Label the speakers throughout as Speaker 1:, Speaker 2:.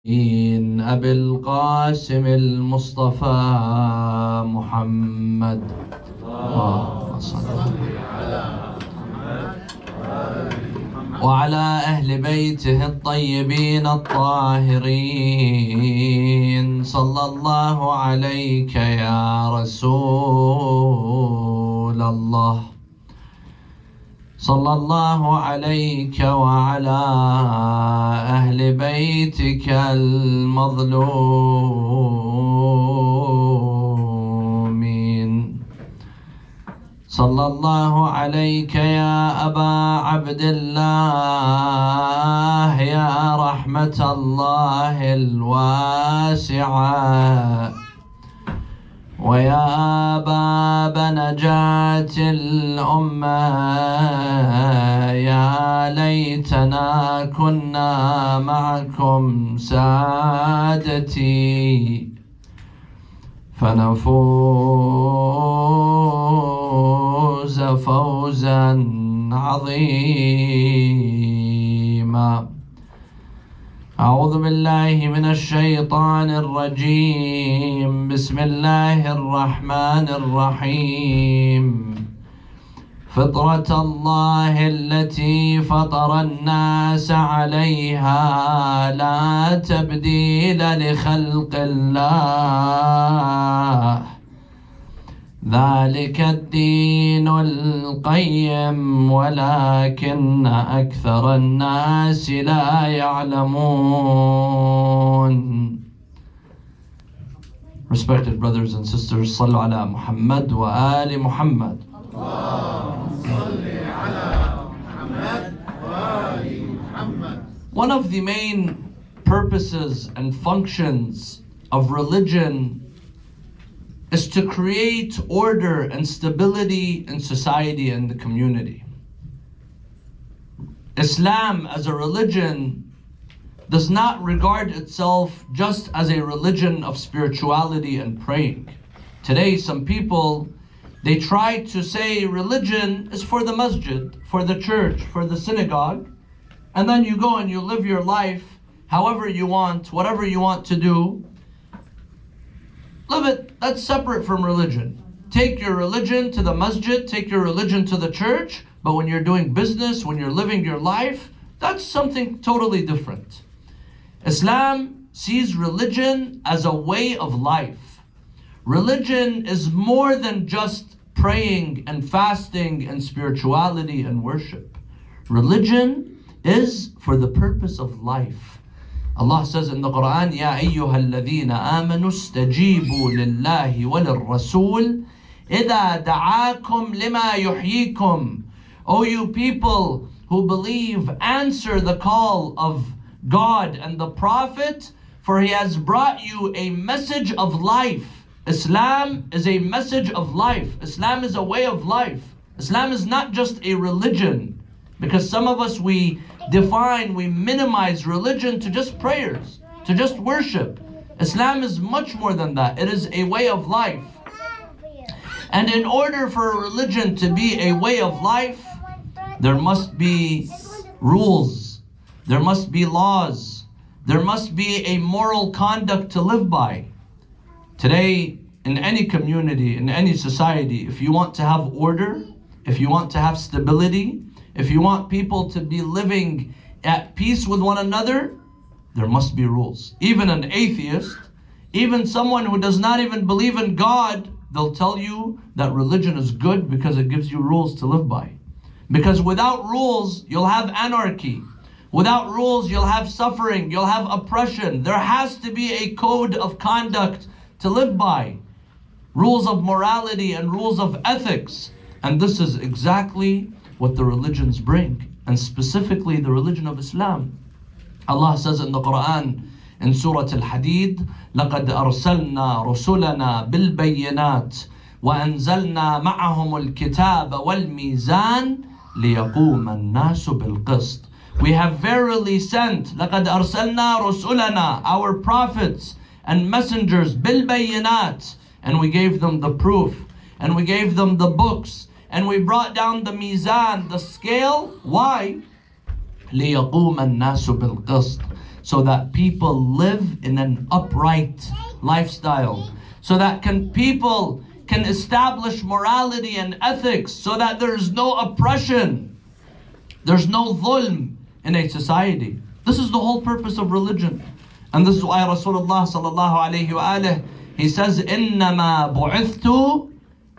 Speaker 1: أبي القاسم المصطفى محمد. اللهم صل على محمد وعلى أهل بيته الطيبين الطاهرين. صلى الله عليك يا رسول الله، صلى الله عليك وعلى أهل بيتك المظلومين. صلى الله عليك يا أبا عبد الله، يا رحمة الله الواسعة، ويا باب نجاة الأمة. يا ليتنا كنا معكم سادتي فنفوز فوزا عظيما. أعوذ بالله من الشيطان الرجيم. بسم الله الرحمن الرحيم. فطرة الله التي فطر الناس عليها، لا تبديل لخلق الله، ذلك الدين القيم ولكن أكثر الناس لا يعلمون. Respected brothers and sisters, صلوا على محمد وآل محمد. One of the main purposes and functions of religion is to create order and stability in society and the community. Islam as a religion does not regard itself just as a religion of spirituality and praying. Today, some people, they try to say religion is for the masjid, for the church, for the synagogue, and then you go and you live your life however you want, whatever you want to do. Live it. That's separate from religion. Take your religion to the masjid, take your religion to the church, but when you're doing business, when you're living your life, that's something totally different. Islam sees religion as a way of life. Religion is more than just praying and fasting and spirituality and worship. Religion is for the purpose of life. Allah says in the Quran, يَا أَيُّهَا الَّذِينَ آمَنُوا اسْتَجِيبُوا لِلَّهِ وَلِلرَّسُولِ إِذَا دَعَاكُمْ لِمَا يُحْيِيكُمْ. O you people who believe, answer the call of God and the Prophet, for he has brought you a message of life. Islam is a message of life. Islam is a way of life. Islam is not just a religion, because some of us, we minimize religion to just prayers, to just worship. Islam is much more than that. It is a way of life. And in order for a religion to be a way of life, there must be rules, there must be laws, there must be a moral conduct to live by. Today, in any community, in any society, if you want to have order, if you want to have stability, if you want people to be living at peace with one another, there must be rules. Even an atheist, even someone who does not even believe in God, they'll tell you that religion is good because it gives you rules to live by. Because without rules, you'll have anarchy. Without rules, you'll have suffering, you'll have oppression. There has to be a code of conduct to live by. Rules of morality and rules of ethics. And this is exactly what the religions bring, and specifically the religion of Islam. Allah says in the Quran, in Surah Al-Hadid, لَقَدْ أَرْسَلْنَا رُسُلَنَا بِالْبَيِّنَاتِ وَأَنزَلْنَا مَعَهُمُ الْكِتَابَ وَالْمِيزَانَ لِيَقُومَ النَّاسُ بِالْقِسْطِ. We have verily sent, لَقَدْ أَرْسَلْنَا رُسُلَنَا, our prophets and messengers, بِالْبَيِّنَاتِ, and we gave them the proof, and we gave them the books, and we brought down the mizan, the scale. Why? لِيَقُومَ النَّاسُ بِالْقِسْطِ, so that people live in an upright lifestyle, so that people can establish morality and ethics, so that there's no oppression, there's no dhulm in a society. This is the whole purpose of religion. And this is why Rasulullah sallallahu alayhi wa alihi, he says, إِنَّمَا بُعِثْتُ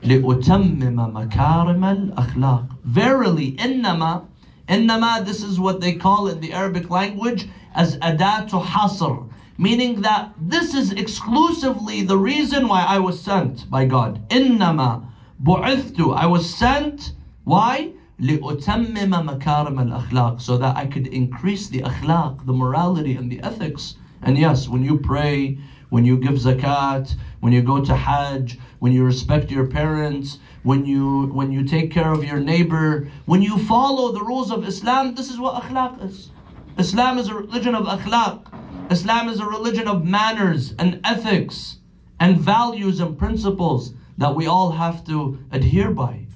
Speaker 1: لِأُتَمِّمَ مَكَارِمَ الْأَخْلَاقِ. Verily, innama, this is what they call in the Arabic language as adatu hasr, meaning that this is exclusively the reason why I was sent by God. Innama bu'ithtu, I was sent. Why? لِأُتَمِّمَ مَكَارِمَ الْأَخْلَاقِ, so that I could increase the akhlaq, the morality and the ethics. And yes, when you pray, when you give zakat, when you go to hajj, when you respect your parents, when you take care of your neighbor, when you follow the rules of Islam, this is what akhlaq is. Islam is a religion of akhlaq. Islam is a religion of manners and ethics and values and principles that we all have to adhere by.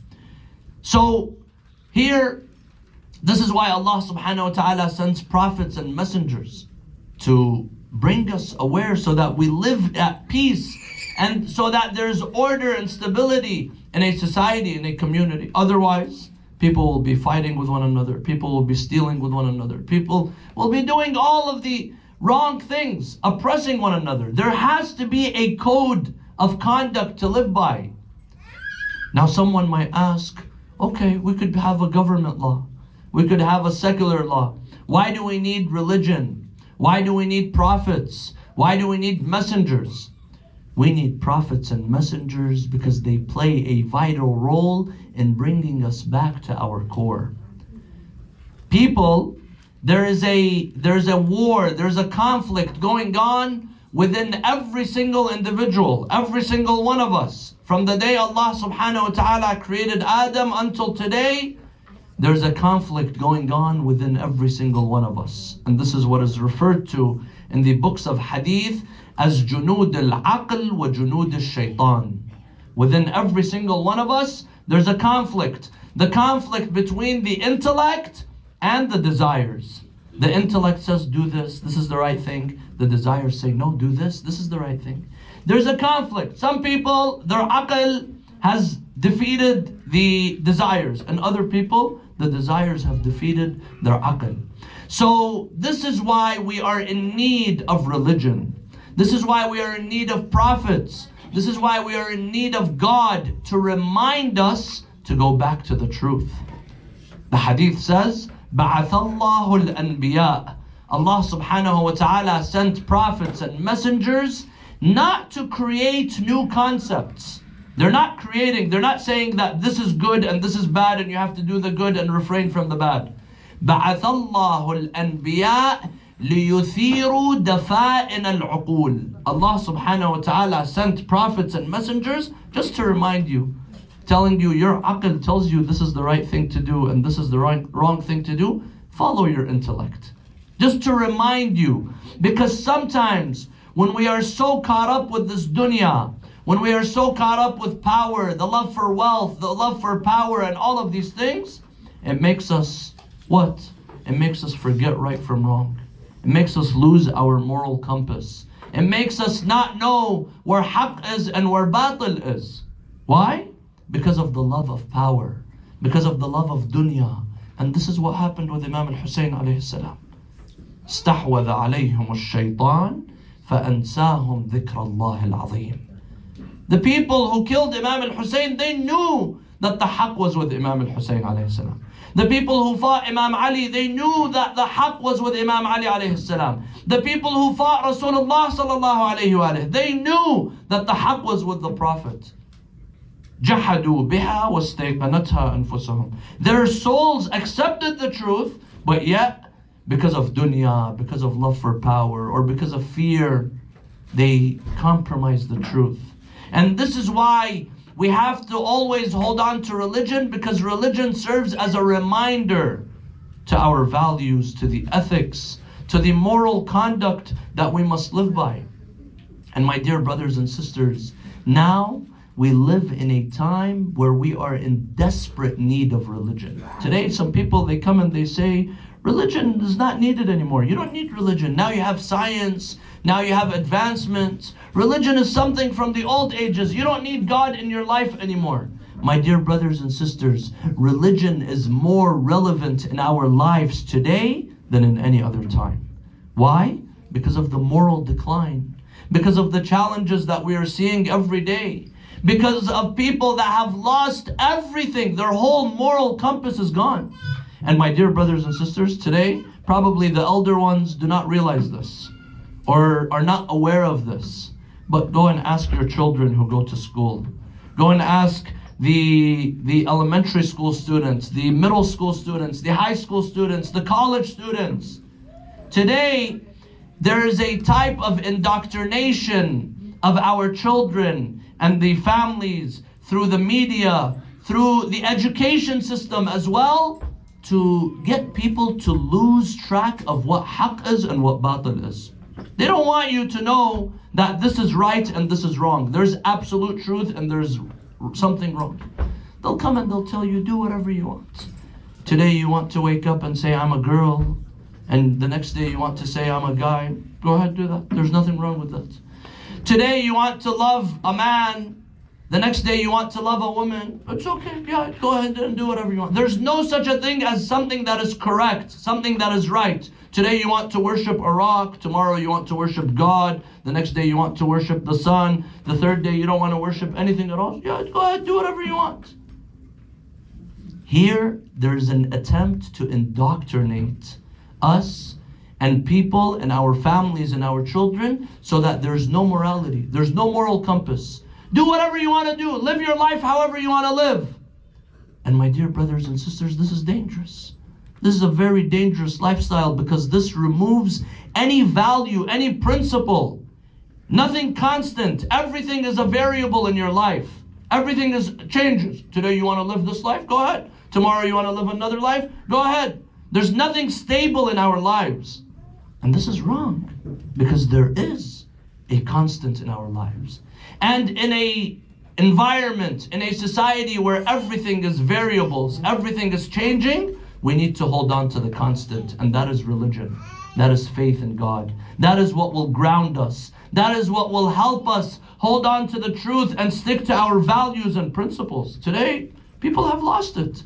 Speaker 1: So here, this is why Allah subhanahu wa ta'ala sends prophets and messengers to bring us aware, so that we live at peace and so that there's order and stability in a society, in a community. Otherwise, people will be fighting with one another. People will be stealing with one another. People will be doing all of the wrong things, oppressing one another. There has to be a code of conduct to live by. Now someone might ask, okay, we could have a government law. We could have a secular law. Why do we need religion? Why do we need prophets? Why do we need messengers? We need prophets and messengers because they play a vital role in bringing us back to our core. People, there is a war, there's a conflict going on within every single individual, every single one of us. From the day Allah subhanahu wa ta'ala created Adam until today, there's a conflict going on within every single one of us. And this is what is referred to in the books of hadith as junud al-aql wa junud al-shaytan. Within every single one of us, there's a conflict. The conflict between the intellect and the desires. The intellect says, do this is the right thing. The desires say, no, do this is the right thing. There's a conflict. Some people, their aql has defeated the desires, and other people, the desires have defeated their aql. So this is why we are in need of religion. This is why we are in need of prophets. This is why we are in need of God to remind us to go back to the truth. The hadith says, بَعَثَ اللَّهُ الْأَنْبِيَاءَ. Allah subhanahu wa ta'ala sent prophets and messengers not to create new concepts. They're not saying that this is good and this is bad and you have to do the good and refrain from the bad. بَعَثَ اللَّهُ الْأَنْبِيَاءَ لِيُثِيرُوا دَفَائِنَ الْعُقُولِ. Allah subhanahu wa ta'ala sent prophets and messengers just to remind you, telling you your aql tells you this is the right thing to do and this is the wrong thing to do. Follow your intellect. Just to remind you, because sometimes when we are so caught up with this dunya, when we are so caught up with power, the love for wealth, the love for power and all of these things, it makes us what? It makes us forget right from wrong. It makes us lose our moral compass. It makes us not know where haqq is and where batil is. Why? Because of the love of power, because of the love of dunya. And this is what happened with Imam al-Hussein alayhi salam. استحوذ عليهم الشيطان فأنساهم ذكر الله العظيم. The people who killed Imam al-Hussein, they knew that the haqq was with Imam al-Hussein alayhi salam. The people who fought Imam Ali, they knew that the haqq was with Imam Ali alayhi salam. The people who fought Rasulullah sallallahu alayhi wa alayhi, they knew that the haqq was with the Prophet. جحدوا بها واستيقنتها أنفسهم. Their souls accepted the truth, but yet because of dunya, because of love for power, or because of fear, they compromised the truth. And this is why we have to always hold on to religion, because religion serves as a reminder to our values, to the ethics, to the moral conduct that we must live by. And my dear brothers and sisters, now we live in a time where we are in desperate need of religion. Today, some people, they come and they say, Religion is not needed anymore. You don't need religion. Now you have science. Now you have advancement. Religion is something from the old ages. You don't need God in your life anymore. My dear brothers and sisters, religion is more relevant in our lives today than in any other time. Why? Because of the moral decline. Because of the challenges that we are seeing every day. Because of people that have lost everything. Their whole moral compass is gone. And my dear brothers and sisters, today, probably the elder ones do not realize this or are not aware of this. But go and ask your children who go to school. Go and ask the elementary school students, the middle school students, the high school students, the college students. Today, there is a type of indoctrination of our children and the families through the media, through the education system as well, to get people to lose track of what haqq is and what batil is. They don't want you to know that this is right and this is wrong. There's absolute truth and there's something wrong. They'll come and they'll tell you, do whatever you want. Today you want to wake up and say, I'm a girl. And the next day you want to say, I'm a guy. Go ahead, do that. There's nothing wrong with that. Today you want to love a man. The next day you want to love a woman. It's okay. Yeah, go ahead and do whatever you want. There's no such a thing as something that is correct, something that is right. Today you want to worship a rock. Tomorrow you want to worship God. The next day you want to worship the sun. The third day you don't want to worship anything at all. Yeah, go ahead, do whatever you want. Here, there's an attempt to indoctrinate us and people and our families and our children so that there's no morality. There's no moral compass. Do whatever you want to do. Live your life however you want to live. And my dear brothers and sisters, this is dangerous. This is a very dangerous lifestyle because this removes any value, any principle. Nothing constant. Everything is a variable in your life. Everything changes. Today you want to live this life? Go ahead. Tomorrow you want to live another life? Go ahead. There's nothing stable in our lives. And this is wrong because there is a constant in our lives. And in a environment, in a society where everything is variables, everything is changing, we need to hold on to the constant, and that is religion. That is faith in God. That is what will ground us. That is what will help us hold on to the truth and stick to our values and principles. Today, people have lost it.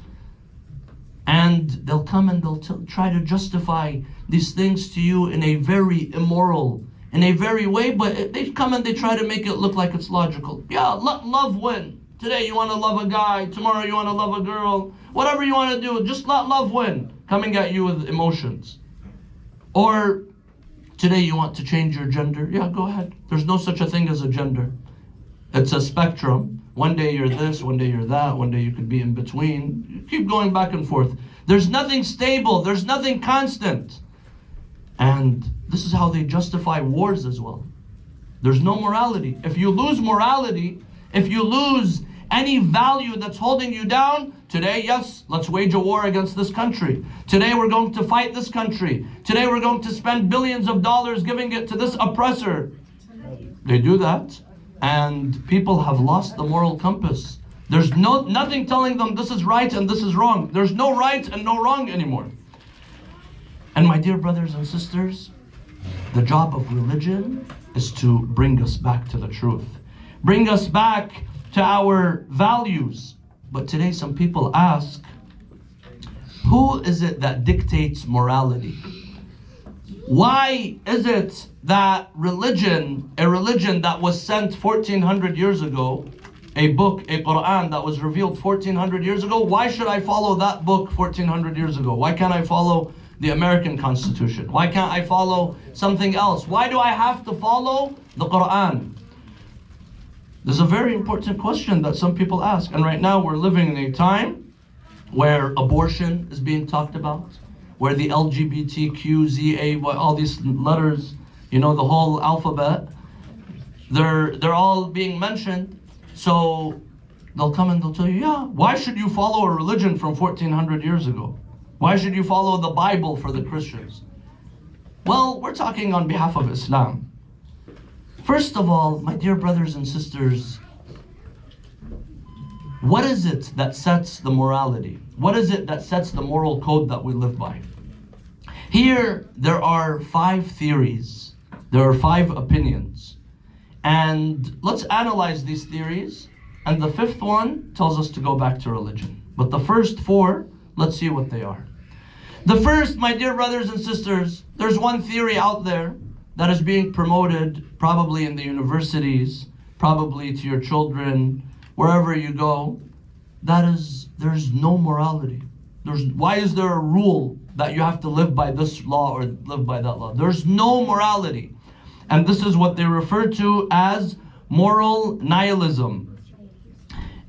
Speaker 1: And they'll come and they'll try to justify these things to you in a very immoral, in a very way, but they come and they try to make it look like it's logical. Yeah, let love win. Today you want to love a guy, tomorrow you want to love a girl. Whatever you want to do, just let love win. Coming at you with emotions. Or today you want to change your gender. Yeah, go ahead. There's no such a thing as a gender. It's a spectrum. One day you're this, one day you're that, one day you could be in between. You keep going back and forth. There's nothing stable. There's nothing constant. And this is how they justify wars as well. There's no morality. If you lose morality, if you lose any value that's holding you down, today, yes, let's wage a war against this country. Today we're going to fight this country. Today we're going to spend billions of dollars giving it to this oppressor. They do that. And people have lost the moral compass. There's nothing telling them this is right and this is wrong. There's no right and no wrong anymore. And my dear brothers and sisters, the job of religion is to bring us back to the truth. Bring us back to our values. But today some people ask, who is it that dictates morality? Why is it that a religion that was sent 1400 years ago, a book, a Quran that was revealed 1400 years ago, why should I follow that book 1400 years ago? Why can't I follow the American Constitution? Why can't I follow something else? Why do I have to follow the Quran? This is a very important question that some people ask. And right now we're living in a time where abortion is being talked about, where the LGBTQZA, all these letters, you know, the whole alphabet, they're all being mentioned. So they'll come and they'll tell you, yeah, why should you follow a religion from 1400 years ago? Why should you follow the Bible for the Christians? Well, we're talking on behalf of Islam. First of all, my dear brothers and sisters, what is it that sets the morality? What is it that sets the moral code that we live by? Here, there are 5 theories. There are 5 opinions. And let's analyze these theories. And the 5th one tells us to go back to religion. But the first 4, let's see what they are. The first, my dear brothers and sisters, there's one theory out there that is being promoted probably in the universities, probably to your children, wherever you go. That is, there's no morality. Why is there a rule that you have to live by this law or live by that law? There's no morality. And this is what they refer to as moral nihilism.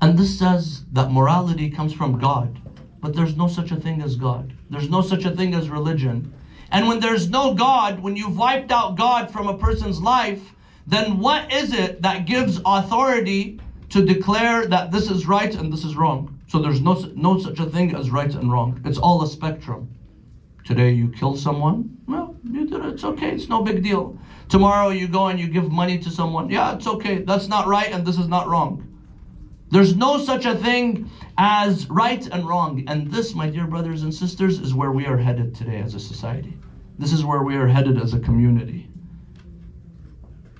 Speaker 1: And this says that morality comes from God. But there's no such a thing as God. There's no such a thing as religion. And when there's no God, when you've wiped out God from a person's life, then what is it that gives authority to declare that this is right and this is wrong? So there's no such a thing as right and wrong. It's all a spectrum. Today you kill someone, well, you did it, it's okay, it's no big deal. Tomorrow you go and you give money to someone, yeah, it's okay, that's not right and this is not wrong. There's no such a thing as right and wrong. And this, my dear brothers and sisters, is where we are headed today as a society. This is where we are headed as a community.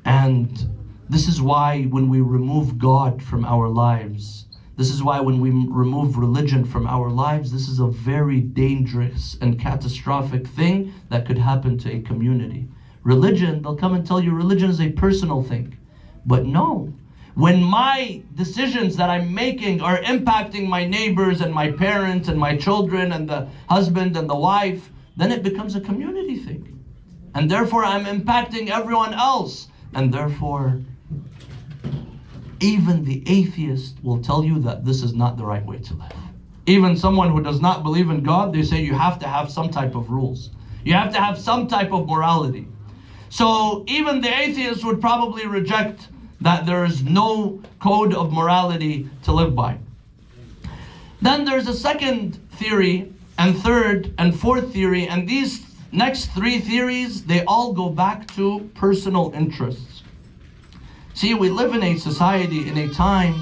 Speaker 1: And this is why when we remove God from our lives, this is why when we remove religion from our lives, this is a very dangerous and catastrophic thing that could happen to a community. Religion, they'll come and tell you religion is a personal thing. But no. When my decisions that I'm making are impacting my neighbors and my parents and my children and the husband and the wife, then it becomes a community thing. And therefore I'm impacting everyone else. And therefore, even the atheist will tell you that this is not the right way to live. Even someone who does not believe in God, they say you have to have some type of rules. You have to have some type of morality. So even the atheist would probably reject that there is no code of morality to live by. Then there's a second theory, and third and fourth theory, and these next 3 theories, they all go back to personal interests. See, we live in a society, in a time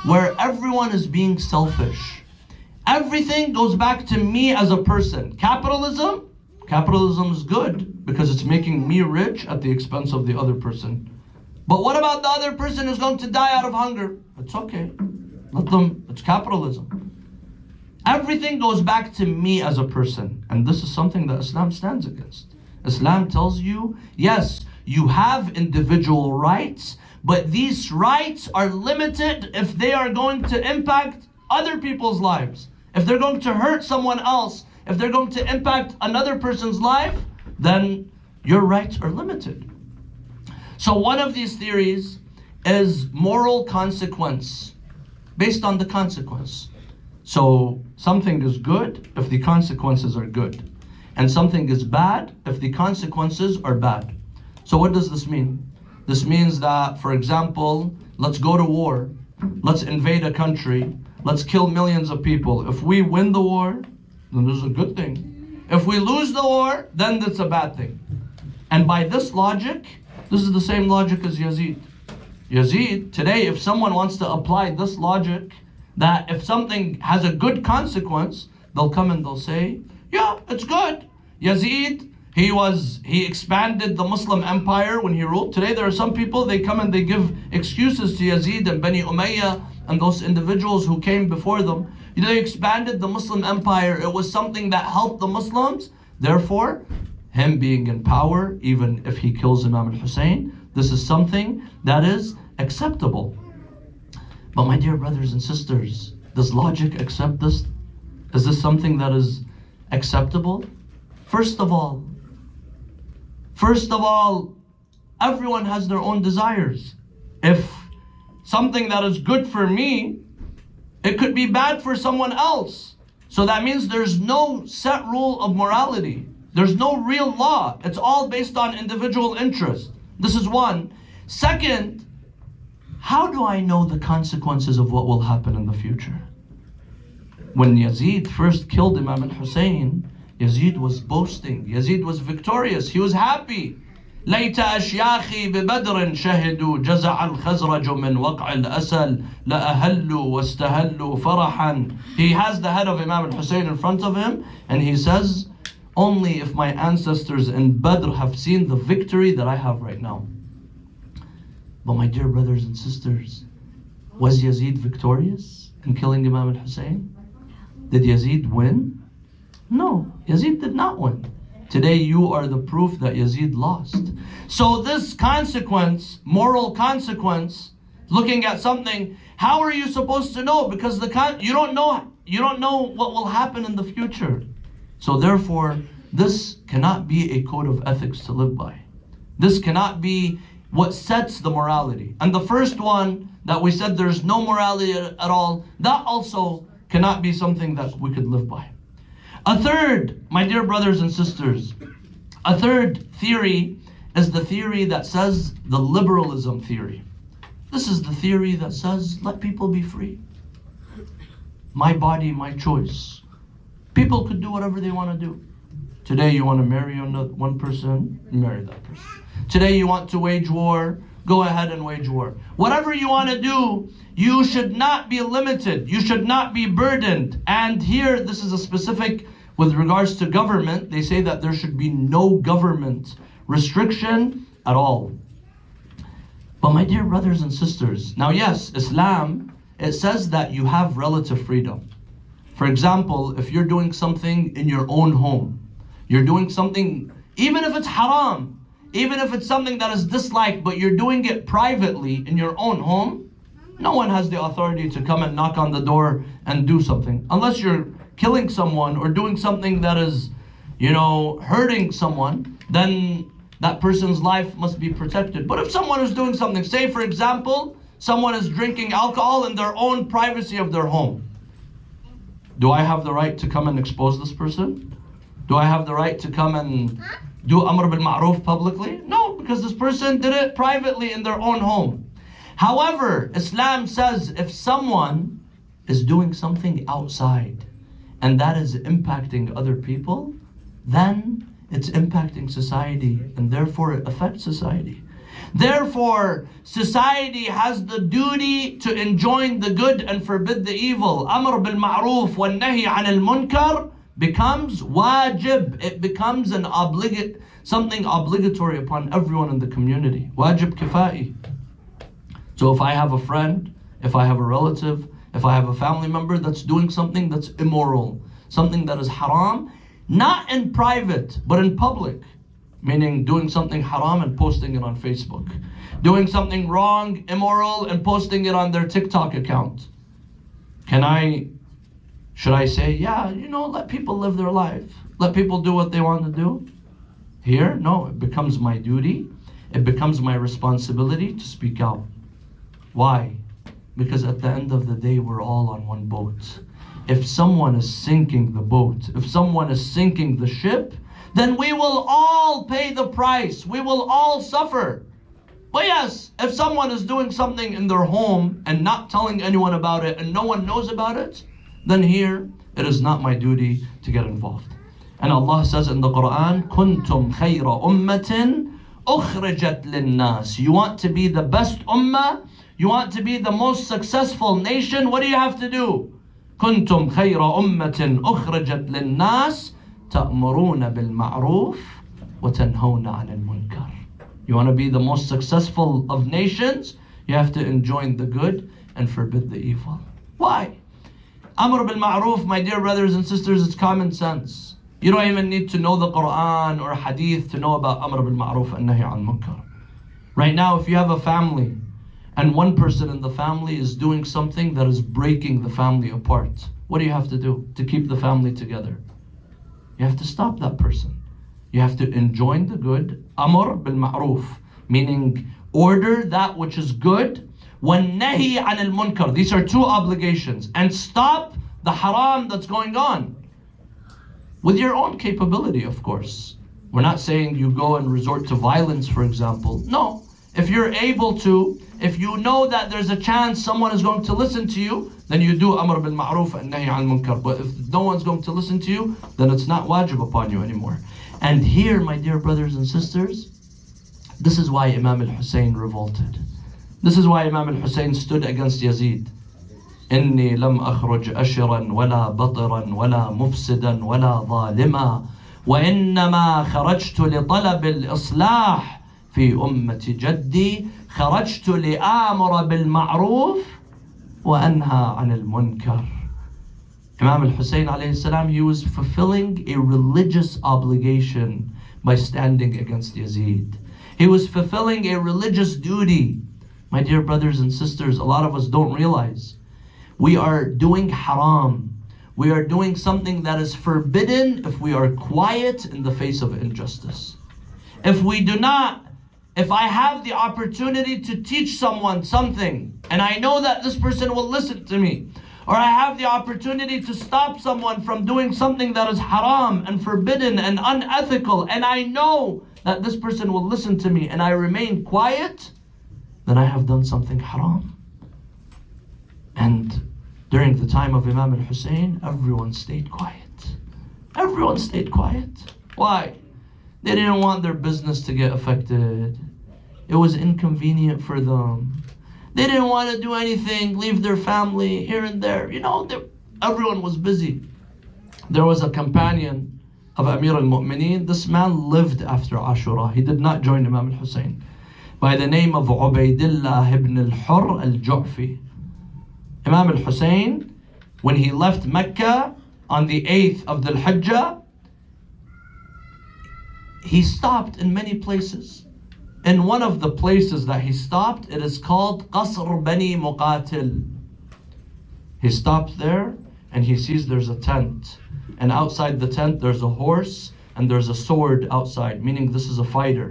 Speaker 1: where everyone is being selfish. Everything goes back to me as a person. Capitalism is good because it's making me rich at the expense of the other person. But what about the other person who's going to die out of hunger? It's okay. Let them, it's capitalism. Everything goes back to me as a person. And this is something that Islam stands against. Islam tells you, yes, you have individual rights, but these rights are limited if they are going to impact other people's lives. If they're going to hurt someone else, if they're going to impact another person's life, then your rights are limited. So one of these theories is moral consequence, based on the consequence. So something is good if the consequences are good. And something is bad if the consequences are bad. So what does this mean? This means that, for example, let's go to war. Let's invade a country. Let's kill millions of people. If we win the war, then this is a good thing. If we lose the war, then that's a bad thing. And by this logic, this is the same logic as Yazid. Yazid, today, if someone wants to apply this logic, that if something has a good consequence, they'll come and they'll say, yeah, it's good. Yazid, he expanded the Muslim empire when he ruled. Today there are some people, they come and they give excuses to Yazid and Bani Umayyah and those individuals who came before them. They expanded the Muslim empire. It was something that helped the Muslims. Therefore, him being in power, even if he kills Imam al-Hussein, this is something that is acceptable. But my dear brothers and sisters, does logic accept this? Is this something that is acceptable? First of all, everyone has their own desires. If something that is good for me, it could be bad for someone else. So that means there's no set rule of morality. There's no real law. It's all based on individual interest. This is one. Second, how do I know the consequences of what will happen in the future? When Yazid first killed Imam al-Hussein, Yazid was boasting. Yazid was victorious. He was happy. ليت أشياخي ببدر شهدوا جزع الخزرج من وقع الأسل لأهلوا واستهلوا فرحا. He has the head of Imam al-Hussein in front of him and he says, only if my ancestors in Badr have seen the victory that I have right now. But my dear brothers and sisters, was Yazid victorious in killing Imam al-Hussein? Did Yazid win? No, Yazid did not win. Today you are the proof that Yazid lost. So this consequence, moral consequence, looking at something, how are you supposed to know? Because you don't know what will happen in the future. So therefore, this cannot be a code of ethics to live by. This cannot be what sets the morality. And the first one that we said there's no morality at all, that also cannot be something that we could live by. A third, my dear brothers and sisters, a third theory is the theory that says the liberalism theory. This is the theory that says, let people be free. My body, my choice. People could do whatever they want to do. Today you want to marry one person, marry that person. Today you want to wage war, go ahead and wage war. Whatever you want to do, you should not be limited. You should not be burdened. And here, this is a specific, with regards to government, they say that there should be no government restriction at all. But my dear brothers and sisters, now yes, Islam, it says that you have relative freedom. For example, if you're doing something in your own home, you're doing something, even if it's haram, even if it's something that is disliked, but you're doing it privately in your own home, no one has the authority to come and knock on the door and do something. Unless you're killing someone or doing something that is, hurting someone, then that person's life must be protected. But if someone is doing something, say for example, someone is drinking alcohol in their own privacy of their home, do I have the right to come and expose this person? Do I have the right to come and do Amr bil Ma'ruf publicly? No, because this person did it privately in their own home. However, Islam says if someone is doing something outside and that is impacting other people, then it's impacting society and therefore it affects society. Therefore, society has the duty to enjoin the good and forbid the evil. Amr bil Ma'ruf wa nahi anil munkar becomes wajib. It becomes something obligatory upon everyone in the community. Wajib kifai. So if I have a friend, if I have a relative, if I have a family member that's doing something that's immoral, something that is haram, not in private, but in public, meaning doing something haram and posting it on Facebook, doing something wrong, immoral, and posting it on their TikTok account. Should I say, yeah, let people live their life. Let people do what they want to do? Here, no, it becomes my duty. It becomes my responsibility to speak out. Why? Because at the end of the day, we're all on one boat. If someone is sinking the boat, if someone is sinking the ship, then we will all pay the price. We will all suffer. But yes, if someone is doing something in their home and not telling anyone about it and no one knows about it, then here, it is not my duty to get involved. And Allah says in the Quran, كُنْتُمْ خَيْرَ أُمَّةٍ أُخْرِجَتْ لِلنَّاسِ. You want to be the best ummah? You want to be the most successful nation? What do you have to do? كُنْتُمْ خَيْرَ أُمَّةٍ أُخْرِجَتْ لِلنَّاسِ تَأْمُرُونَ بِالْمَعْرُوفِ وَتَنْهَوْنَ عَنِ الْمُنْكَرِ. You want to be the most successful of nations? You have to enjoin the good and forbid the evil. Why? Amr bil Ma'ruf, my dear brothers and sisters, it's common sense. You don't even need to know the Quran or Hadith to know about Amr bil Ma'ruf and Nahi an Munkar. Right now, if you have a family and one person in the family is doing something that is breaking the family apart, what do you have to do to keep the family together? You have to stop that person. You have to enjoin the good, Amr bil Ma'ruf, meaning order that which is good, وَالنَّهِي عَنِ الْمُنْكَرِ. These are two obligations. And stop the haram that's going on. With your own capability, of course. We're not saying you go and resort to violence, for example. No. If you're able to, if you know that there's a chance someone is going to listen to you, then you do Amr bil Ma'ruf and Nahi an Munkar. But if no one's going to listen to you, then it's not wajib upon you anymore. And here, my dear brothers and sisters, this is why Imam al-Hussein revolted. This is why Imam al-Hussein stood against Yazid. إني لم أخرج أشرا ولا بطرا ولا مفسدا ولا ظالما وإنما خرجت لطلب الإصلاح في أمة جدي خرجت لآمر بالمعروف وأنهى عن المنكر. Imam al-Hussein alayhi salam, he was fulfilling a religious obligation by standing against Yazid. He was fulfilling a religious duty. My dear brothers and sisters, a lot of us don't realize we are doing haram. We are doing something that is forbidden if we are quiet in the face of injustice. If I have the opportunity to teach someone something, and I know that this person will listen to me, or I have the opportunity to stop someone from doing something that is haram and forbidden and unethical, and I know that this person will listen to me, and I remain quiet, then I have done something haram. And during the time of Imam al-Hussein, everyone stayed quiet. Everyone stayed quiet. Why? They didn't want their business to get affected. It was inconvenient for them. They didn't want to do anything, leave their family here and there. Everyone was busy. There was a companion of Amir al-Mu'mineen. This man lived after Ashura. He did not join Imam al-Hussein. By the name of Ubaydillah ibn al-Hurr al-Ju'fi. Imam al-Hussein, when he left Mecca on the 8th of Dhul Hijjah, he stopped in many places. In one of the places that he stopped, it is called Qasr Bani Muqatil. He stopped there and he sees there's a tent. And outside the tent there's a horse and there's a sword outside, meaning this is a fighter.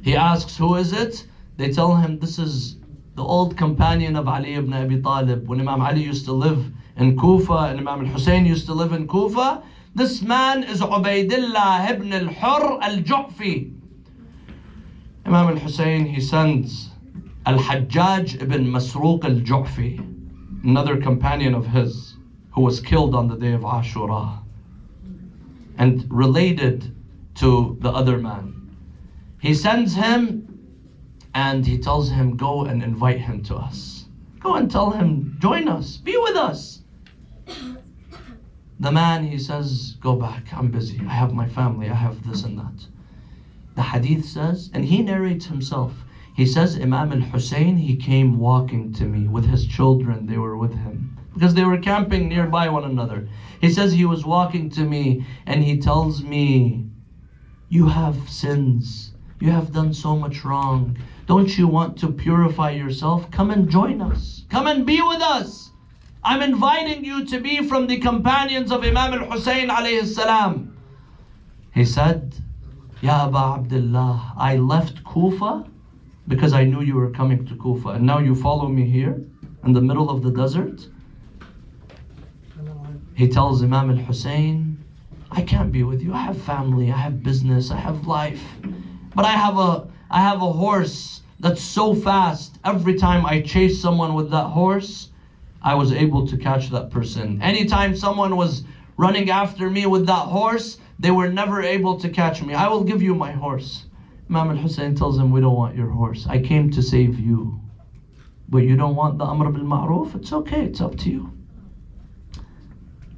Speaker 1: He asks, who is it? They tell him, this is the old companion of Ali ibn Abi Talib. When Imam Ali used to live in Kufa and Imam al-Hussein used to live in Kufa, this man is Ubaydillah ibn al-Hurr al-Ju'fi. Imam al-Hussein, he sends Al-Hajjaj ibn Masruq al-Ju'fi, another companion of his, who was killed on the day of Ashura and related to the other man. He sends him and he tells him, go and invite him to us. Go and tell him, join us, be with us. The man, he says, go back, I'm busy, I have my family, I have this and that. The hadith says, and he narrates himself, he says, Imam al-Hussein, he came walking to me with his children, they were with him, because they were camping nearby one another. He says he was walking to me and he tells me, you have sins, you have done so much wrong. Don't you want to purify yourself? Come and join us. Come and be with us. I'm inviting you to be from the companions of Imam al-Hussein alayhi salam. He said, Ya Aba Abdullah, I left Kufa because I knew you were coming to Kufa, and now you follow me here in the middle of the desert. He tells Imam al-Hussein, I can't be with you. I have family, I have business, I have life. But I have a horse that's so fast. Every time I chase someone with that horse, I was able to catch that person. Anytime someone was running after me with that horse, they were never able to catch me. I will give you my horse. Imam al-Hussein tells him, we don't want your horse. I came to save you. But you don't want the Amr bil Ma'ruf? It's okay, it's up to you.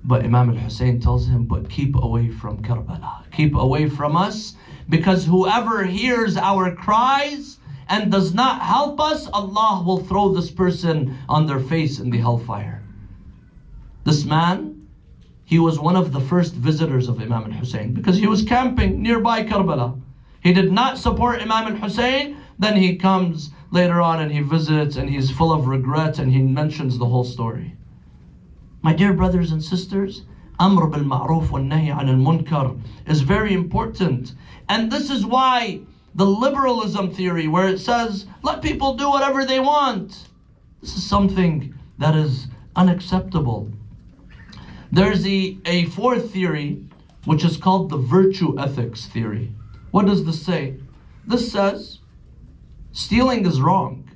Speaker 1: But Imam al-Hussein tells him, but keep away from Karbala. Keep away from us, because whoever hears our cries and does not help us, Allah will throw this person on their face in the hellfire. This man, he was one of the first visitors of Imam al-Hussein because he was camping nearby Karbala. He did not support Imam al-Hussein. Then he comes later on and he visits and he's full of regret and he mentions the whole story. My dear brothers and sisters, Amr bil Ma'ruf wa Nahy anil Munkar is very important. And this is why the liberalism theory, where it says, let people do whatever they want, this is something that is unacceptable. There's a fourth theory, which is called the virtue ethics theory. What does this say? This says, stealing is wrong,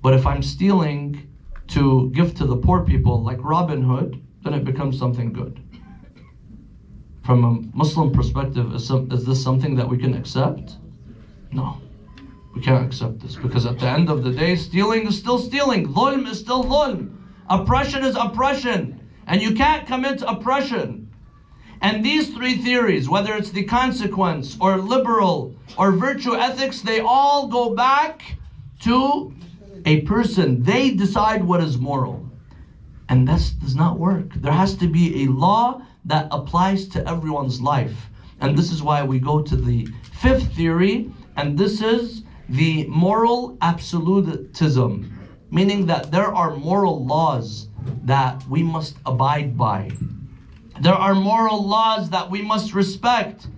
Speaker 1: but if I'm stealing to give to the poor people, like Robin Hood, then it becomes something good. From a Muslim perspective, is this something that we can accept? No, we can't accept this, because at the end of the day, stealing is still stealing. Dhulm is still dhulm. Oppression is oppression. And you can't commit oppression. And these three theories, whether it's the consequence or liberal or virtue ethics, they all go back to a person. They decide what is moral. And this does not work. There has to be a law that applies to everyone's life. And this is why we go to the fifth theory, and this is the moral absolutism, meaning that there are moral laws that we must abide by. There are moral laws that we must respect.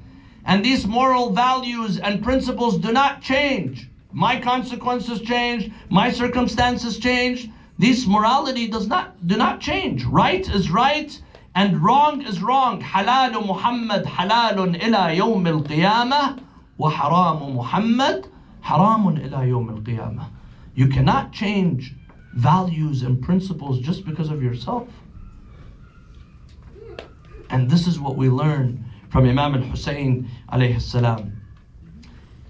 Speaker 1: And these moral values and principles do not change. My consequences change, my circumstances change. This morality do not change. Right is right and wrong is wrong. حلال محمد حلال إلى يوم القيامة وحرام محمد حرام إلى يوم القيامة. You cannot change values and principles just because of yourself. And this is what we learn from Imam al-Hussein alayhi salam.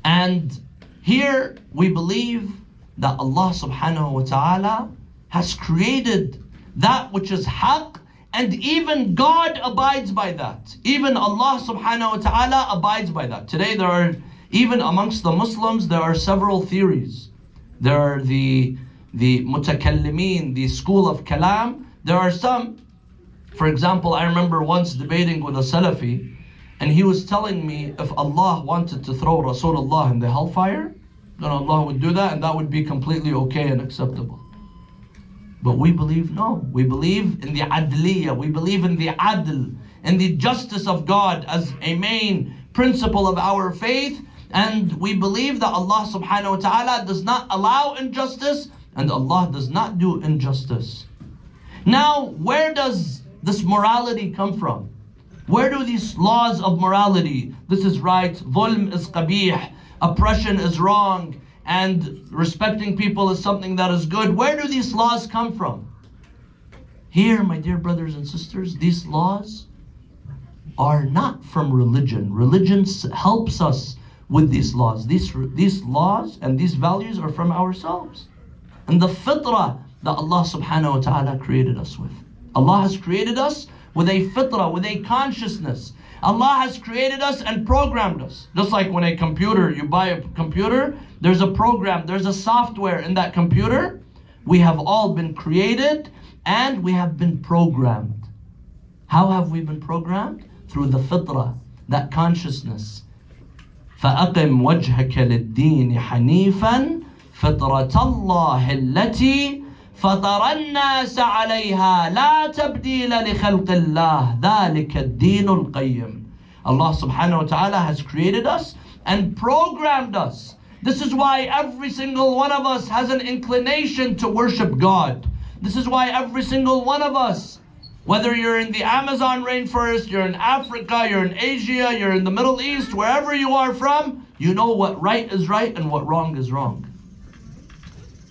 Speaker 1: And here we believe that Allah subhanahu wa ta'ala has created that which is haqq, and even God abides by that. Even Allah subhanahu wa ta'ala abides by that. Today there are, even amongst the Muslims, there are several theories. There are the mutakallimin, the school of kalam. There are some, for example, I remember once debating with a Salafi, and he was telling me if Allah wanted to throw Rasulullah in the hellfire, then Allah would do that, and that would be completely okay and acceptable. But we believe no. We believe in the adliya. We believe in the adl, in the justice of God as a main principle of our faith. And we believe that Allah subhanahu wa ta'ala does not allow injustice, and Allah does not do injustice. Now, where does this morality come from? Where do these laws of morality, this is right, dhulm is qabih, oppression is wrong, and respecting people is something that is good, where do these laws come from? Here, my dear brothers and sisters, these laws are not from religion. Religion helps us with these laws. These laws and these values are from ourselves. And the fitrah that Allah subhanahu wa ta'ala created us with. Allah has created us with a fitrah, with a consciousness. Allah has created us and programmed us. Just like when a computer, you buy a computer, there's a program, there's a software in that computer. We have all been created and we have been programmed. How have we been programmed? Through the fitrah, that consciousness. فَأَقِمْ وَجْهَكَ لِلدِّينِ حَنِيفًا فِطْرَةَ اللَّهِ الَّتِي فَطَرَ النَّاسَ عَلَيْهَا لَا تَبْدِيلَ لِخَلْقِ اللَّهِ ذَلِكَ الدِّينُ الْقَيِّمُ. Allah subhanahu wa ta'ala has created us and programmed us. This is why every single one of us has an inclination to worship God. This is why every single one of us, whether you're in the Amazon rainforest, you're in Africa, you're in Asia, you're in the Middle East, wherever you are from, you know what right is right and what wrong is wrong.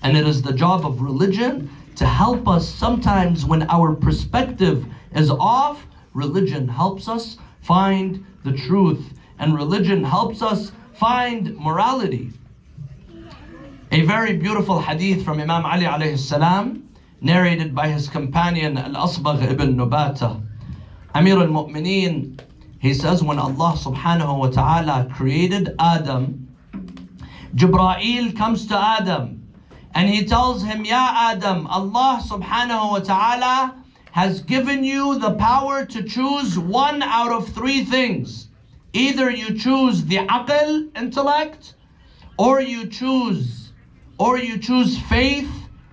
Speaker 1: And it is the job of religion to help us sometimes when our perspective is off. Religion helps us find the truth, and religion helps us find morality. A very beautiful hadith from Imam Ali alayhi salam, narrated by his companion Al-Asbagh ibn Nubata. Amir al-Mu'mineen, he says, when Allah subhanahu wa ta'ala created Adam, Jibreel comes to Adam and he tells him, Ya Adam, Allah subhanahu wa ta'ala has given you the power to choose one out of three things. Either you choose the aql, intellect, or you choose faith,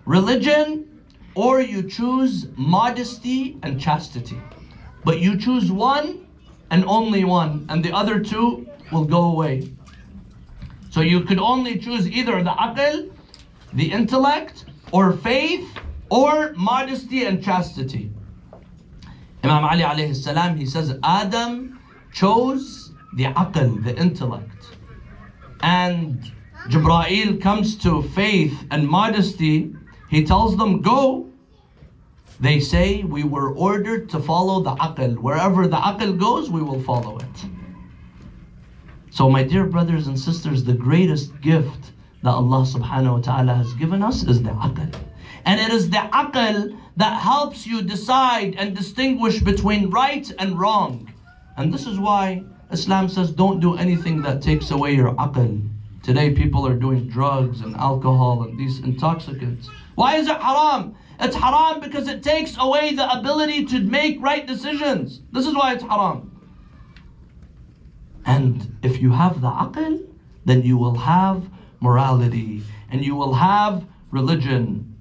Speaker 1: religion, or you choose modesty and chastity. But you choose one and only one, and the other two will go away. So you could only choose either the aql, the intellect, or faith, or modesty and chastity. Imam Ali alayhi salam, he says, Adam chose the aql, the intellect. And Jibreel comes to faith and modesty. He tells them, go. They say, we were ordered to follow the aql. Wherever the aql goes, we will follow it. So my dear brothers and sisters, the greatest gift that Allah subhanahu wa ta'ala has given us is the aql. And it is the aql that helps you decide and distinguish between right and wrong. And this is why Islam says don't do anything that takes away your aql. Today people are doing drugs and alcohol and these intoxicants. Why is it haram? It's haram because it takes away the ability to make right decisions. This is why it's haram. And if you have the aql, then you will have morality and you will have religion.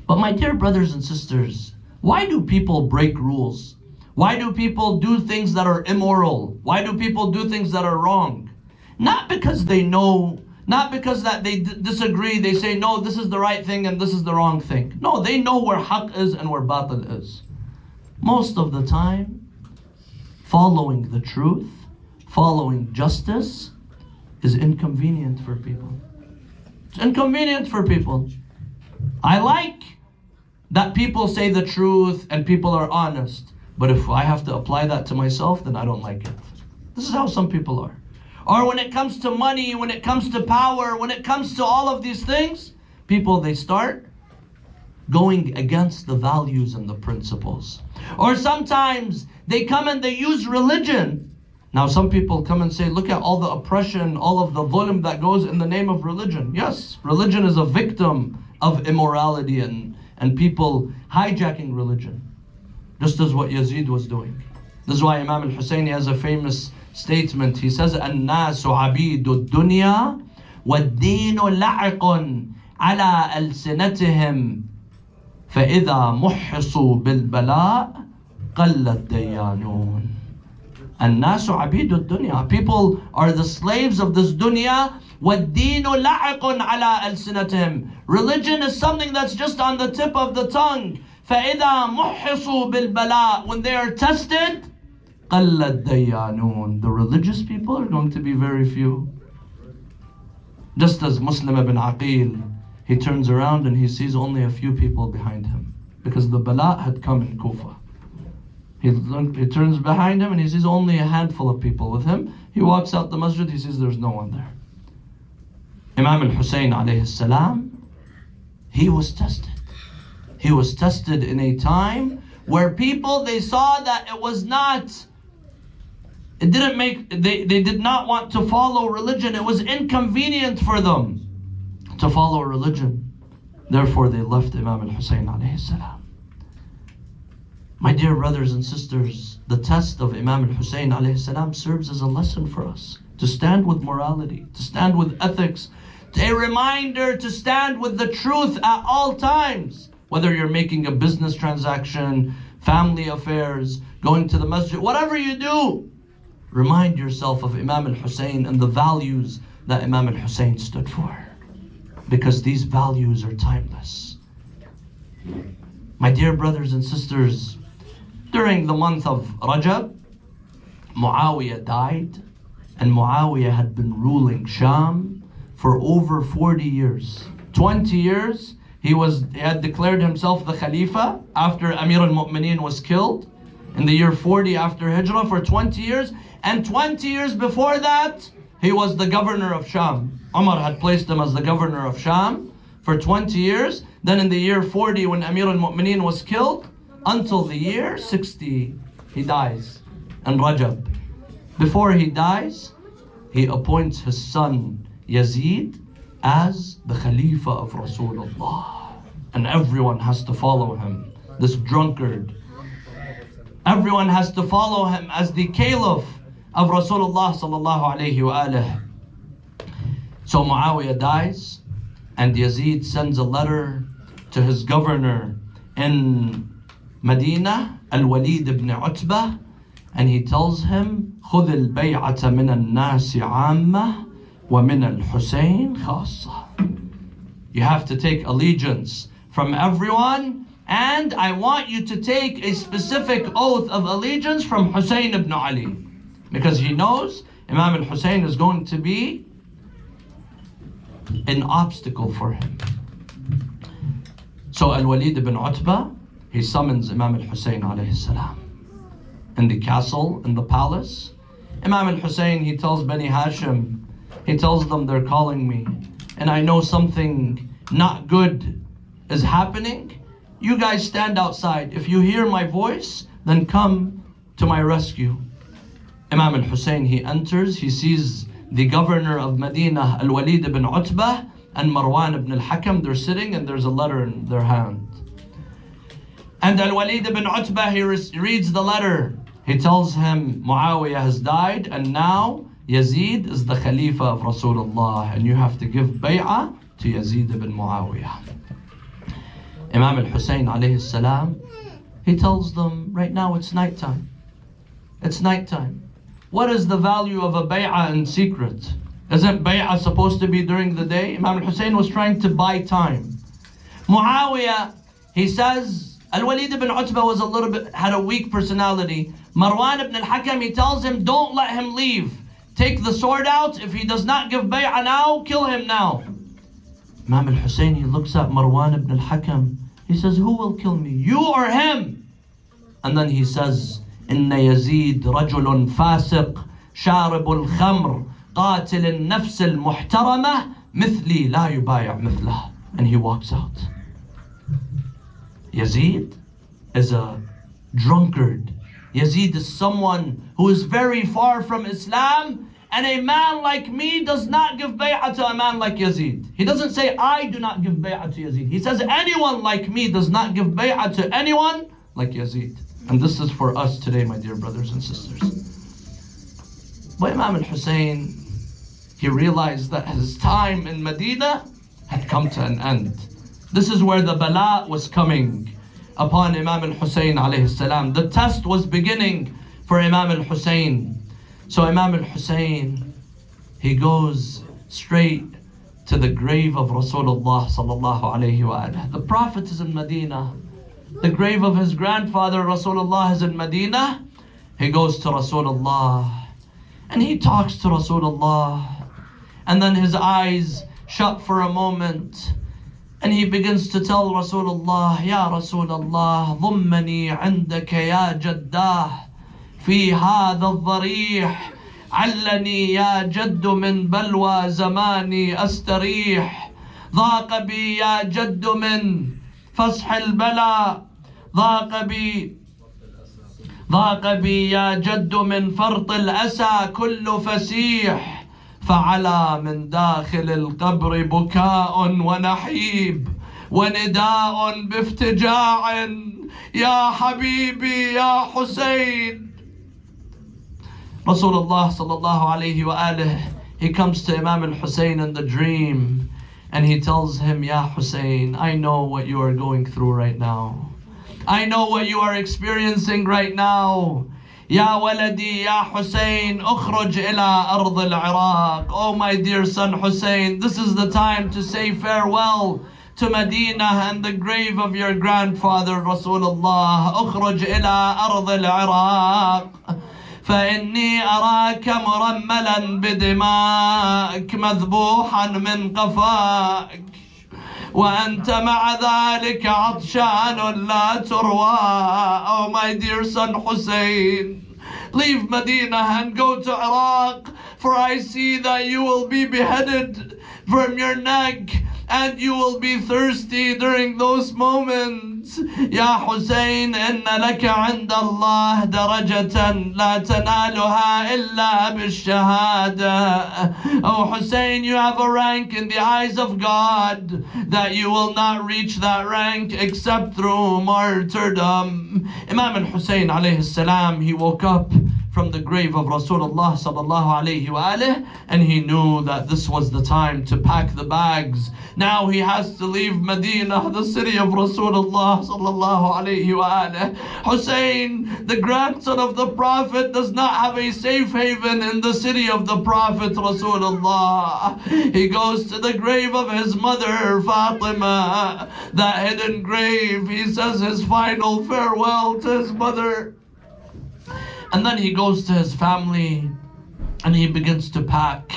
Speaker 1: But my dear brothers and sisters, why do people break rules? Why do people do things that are immoral? Why do people do things that are wrong? Not because they know, not because that they disagree, they say, no, this is the right thing and this is the wrong thing. No, they know where haqq is and where batil is. Most of the time, following the truth, following justice is inconvenient for people. It's inconvenient for people. I like that people say the truth and people are honest. But if I have to apply that to myself, then I don't like it. This is how some people are. Or when it comes to money, when it comes to power, when it comes to all of these things, people, they start going against the values and the principles. Or sometimes they come and they use religion. Now some people come and say, look at all the oppression, all of the dhulm that goes in the name of religion. Yes, religion is a victim of immorality and people hijacking religion. Just as what Yazid was doing. This is why Imam al-Husayni has a famous statement. He says, الناس عبيد الدنيا والدين لعق على ألسنتهم فإذا محصوا بالبلاء قل الديانون. الناس عبيد الدنيا. People are the slaves of this dunya. وَالدِّينُ لَعِقٌ عَلَىٰ أَلْسِنَتِهِمْ. Religion is something that's just on the tip of the tongue. فَإِذَا مُحِّصُوا بِالْبَلَاءِ. When they are tested, قَلَّ الدَّيَّانُونَ. The religious people are going to be very few. Just as Muslim ibn Aqil, he turns around and he sees only a few people behind him. Because the bala had come in Kufa. He turns behind him and he sees only a handful of people with him. He walks out the masjid, he sees there's no one there. Imam al-Husayn alayhi salam, he was tested. He was tested in a time where people, they saw that it was not, it didn't make, they did not want to follow religion. It was inconvenient for them to follow religion. Therefore they left Imam al-Husayn alayhi salam. My dear brothers and sisters, the test of Imam al-Husayn alayhi salam serves as a lesson for us to stand with morality, to stand with ethics, a reminder to stand with the truth at all times. Whether you're making a business transaction, family affairs, going to the masjid, whatever you do, remind yourself of Imam al-Husayn and the values that Imam al-Husayn stood for. Because these values are timeless. My dear brothers and sisters, during the month of Rajab, Muawiyah died, and Muawiyah had been ruling Sham for over 40 years. 20 years, he had declared himself the Khalifa after Amir al-Mu'mineen was killed in the year 40 after Hijrah for 20 years. And 20 years before that, he was the governor of Sham. Umar had placed him as the governor of Sham for 20 years. Then in the year 40, when Amir al-Mu'mineen was killed, until the year 60, he dies in Rajab. Before he dies, he appoints his son Yazid as the Khalifa of Rasulullah. And everyone has to follow him, this drunkard. Everyone has to follow him as the Caliph of Rasulullah sallallahu alayhi wa alihi. So Muawiyah dies, and Yazid sends a letter to his governor in Medina, Al-Walid ibn Utbah, and he tells him, خُذِ الْبَيْعَةَ مِنَ النَّاسِ عَامَّةً وَمِنَ الْحُسَيْنِ خَاصَّةً. You have to take allegiance from everyone, and I want you to take a specific oath of allegiance from Hussein ibn Ali. Because he knows Imam al-Hussein is going to be an obstacle for him. So Al-Walid ibn Utbah, he summons Imam al-Hussein alayhi salam in the castle, in the palace. Imam al-Hussein, he tells Bani Hashim, he tells them, they're calling me, and I know something not good is happening. You guys stand outside. If you hear my voice, then come to my rescue. Imam al-Hussein, he enters, he sees the governor of Medina, Al-Walid ibn Utbah, and Marwan ibn al-Hakam. They're sitting and there's a letter in their hand. And Al-Walid ibn Utbah, he reads the letter. He tells him Muawiyah has died and now Yazid is the Khalifa of Rasulullah and you have to give bay'ah to Yazid ibn Muawiyah. Imam al-Hussein alayhi salam, he tells them, right now it's nighttime. It's nighttime. What is the value of a bay'ah in secret? Isn't bay'ah supposed to be during the day? Imam al-Hussein was trying to buy time. Muawiyah, he says, Al-Walid ibn Utbah was had a weak personality. Marwan ibn al-Hakam, he tells him, don't let him leave. Take the sword out. If he does not give bay'ah now, kill him now. Imam al-Hussein, he looks at Marwan ibn al-Hakam. He says, who will kill me? You or him? And then he says, إن يزيد رجل فاسق شارب الخمر قاتل النفس المحترمة مثلي لا يبايع مثله. And he walks out. Yazid is a drunkard. Yazid is someone who is very far from Islam, and a man like me does not give bay'ah to a man like Yazid. He doesn't say, I do not give bay'ah to Yazid. He says, anyone like me does not give bay'ah to anyone like Yazid. And this is for us today, my dear brothers and sisters. But Imam al-Hussein, he realized that his time in Medina had come to an end. This is where the bala was coming upon Imam al-Hussein alayhi salam. The test was beginning for Imam al-Hussein. So Imam al-Hussein, he goes straight to the grave of Rasulullah sallallahu alayhi wa alihi. The Prophet is in Medina. The grave of his grandfather Rasulullah is in Medina. He goes to Rasulullah and he talks to Rasulullah, and then his eyes shut for a moment and he begins to tell Rasulullah, Ya Rasulullah, ضمني عندك يا جداه في هذا الضريح علني يا جد من بلوى زماني أستريح ضاق بي يا جد من فصح البلاء ضاق بي يا جد من فرط الأسى كل فسيح فعلى من داخل القبر بكاء ونحيب ونداء بافتجاع يا حبيبي يا حسين. Rasulullah sallallahu alayhi wa alihi, he comes to Imam al-Hussein in the dream and he tells him, Ya Hussein, I know what you are going through right now. I know what you are experiencing right now. Ya waladi, ya Hussein, ukhruj ila ard al-Iraq. Oh my dear son Hussein, this is the time to say farewell to Medina and the grave of your grandfather Rasulullah. Ukhruj ila ard al-Iraq. فإني أراك مرملا بدمائك مذبوحا من قفاك وأنت مع ذلك عطشان لا تروى. Oh my dear son Hussein, leave Medina and go to Iraq, for I see that you will be beheaded from your neck and you will be thirsty during those moments. Ya Hussein, inna laka inda Allah darajatan la tanaluha illa bishahada. Oh Hussein, you have a rank in the eyes of God that you will not reach that rank except through martyrdom. Imam al-Hussein alayhi salam, he woke up from the grave of Rasulullah sallallahu alayhi wa alihi, and he knew that this was the time to pack the bags. Now he has to leave Medina, the city of Rasulullah sallallahu alayhi wa alihi. Hussein, the grandson of the Prophet, does not have a safe haven in the city of the Prophet Rasulullah. He goes to the grave of his mother Fatima, that hidden grave. He says his final farewell to his mother. And then he goes to his family and he begins to pack.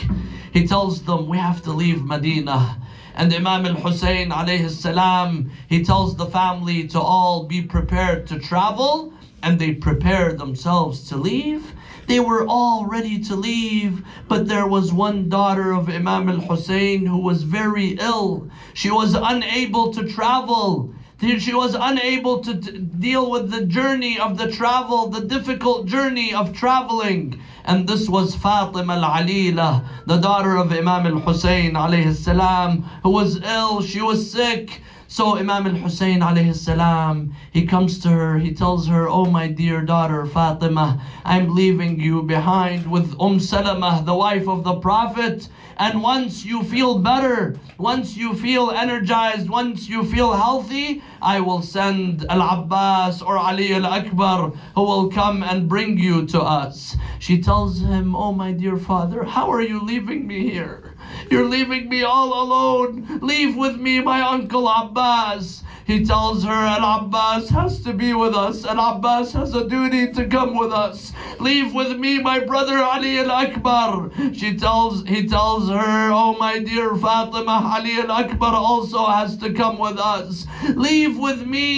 Speaker 1: He tells them, we have to leave Medina. And Imam al-Hussein alayhi salam, he tells the family to all be prepared to travel, and they prepare themselves to leave. They were all ready to leave, but there was one daughter of Imam al-Hussein who was very ill. She was unable to travel. She was unable to deal with the journey of the travel, the difficult journey of traveling. And this was Fatima al-Alila, the daughter of Imam al-Hussein alayhi salam, who was ill, she was sick. So Imam al-Hussein alayhi salam, he comes to her, he tells her, "Oh my dear daughter Fatima, I'm leaving you behind with Salama, the wife of the Prophet. And once you feel better, once you feel energized, once you feel healthy, I will send Al-Abbas or Ali al-Akbar, who will come and bring you to us." She tells him, "Oh my dear father, how are you leaving me here? You're leaving me all alone. Leave with me my uncle Abbas." He tells her, "Al-Abbas has to be with us. Al-Abbas has a duty to come with us. Leave with me my brother Ali al-Akbar." He tells her, "Oh my dear Fatima, Ali al-Akbar also has to come with us. Leave with me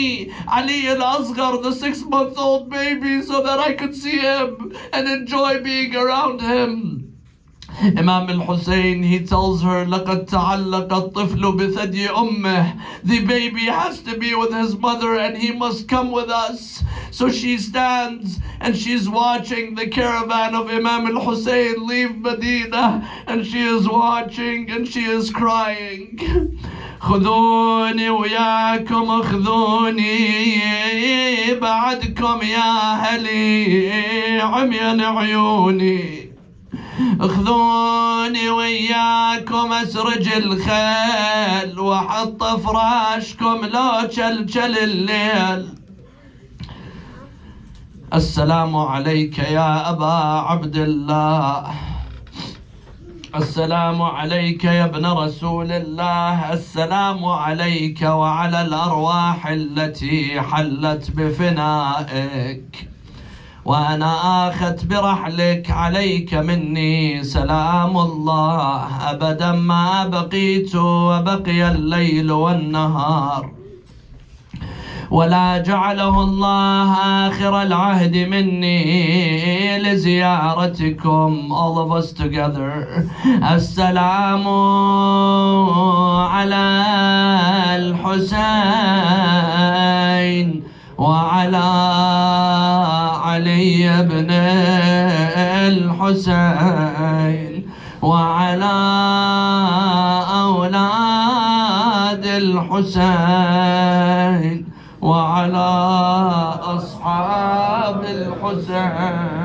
Speaker 1: Ali al-Asghar, the 6-month-old baby, so that I could see him and enjoy being around him." Imam al-Hussein, he tells her, لَقَدْ تَعَلَّقَ الطِّفْلُ بِثَدْيِ أُمِّهِ. The baby has to be with his mother and he must come with us. So she stands and she's watching the caravan of Imam al-Hussein leave Medina, and she is watching and she is crying. خذوني وياكم خذوني بعدكم يا أهلي عميان عيوني. خذوني وياكم اسرج الخيل وحط فراشكم لو شلشل الليل. السلام عليك يا أبا عبد الله. السلام عليك يا ابن رسول الله. السلام عليك وعلى الأرواح التي حلت بفنائك. وأنا آخذ برحلك عليك مني سلام الله أبدا ما بقيت وبقي الليل والنهار. ولا جعله الله آخر العهد مني لزيارتكم. All of us together. السلام على الحسين وعلى علي بن الحسين وعلى أولاد الحسين وعلى أصحاب الحسين.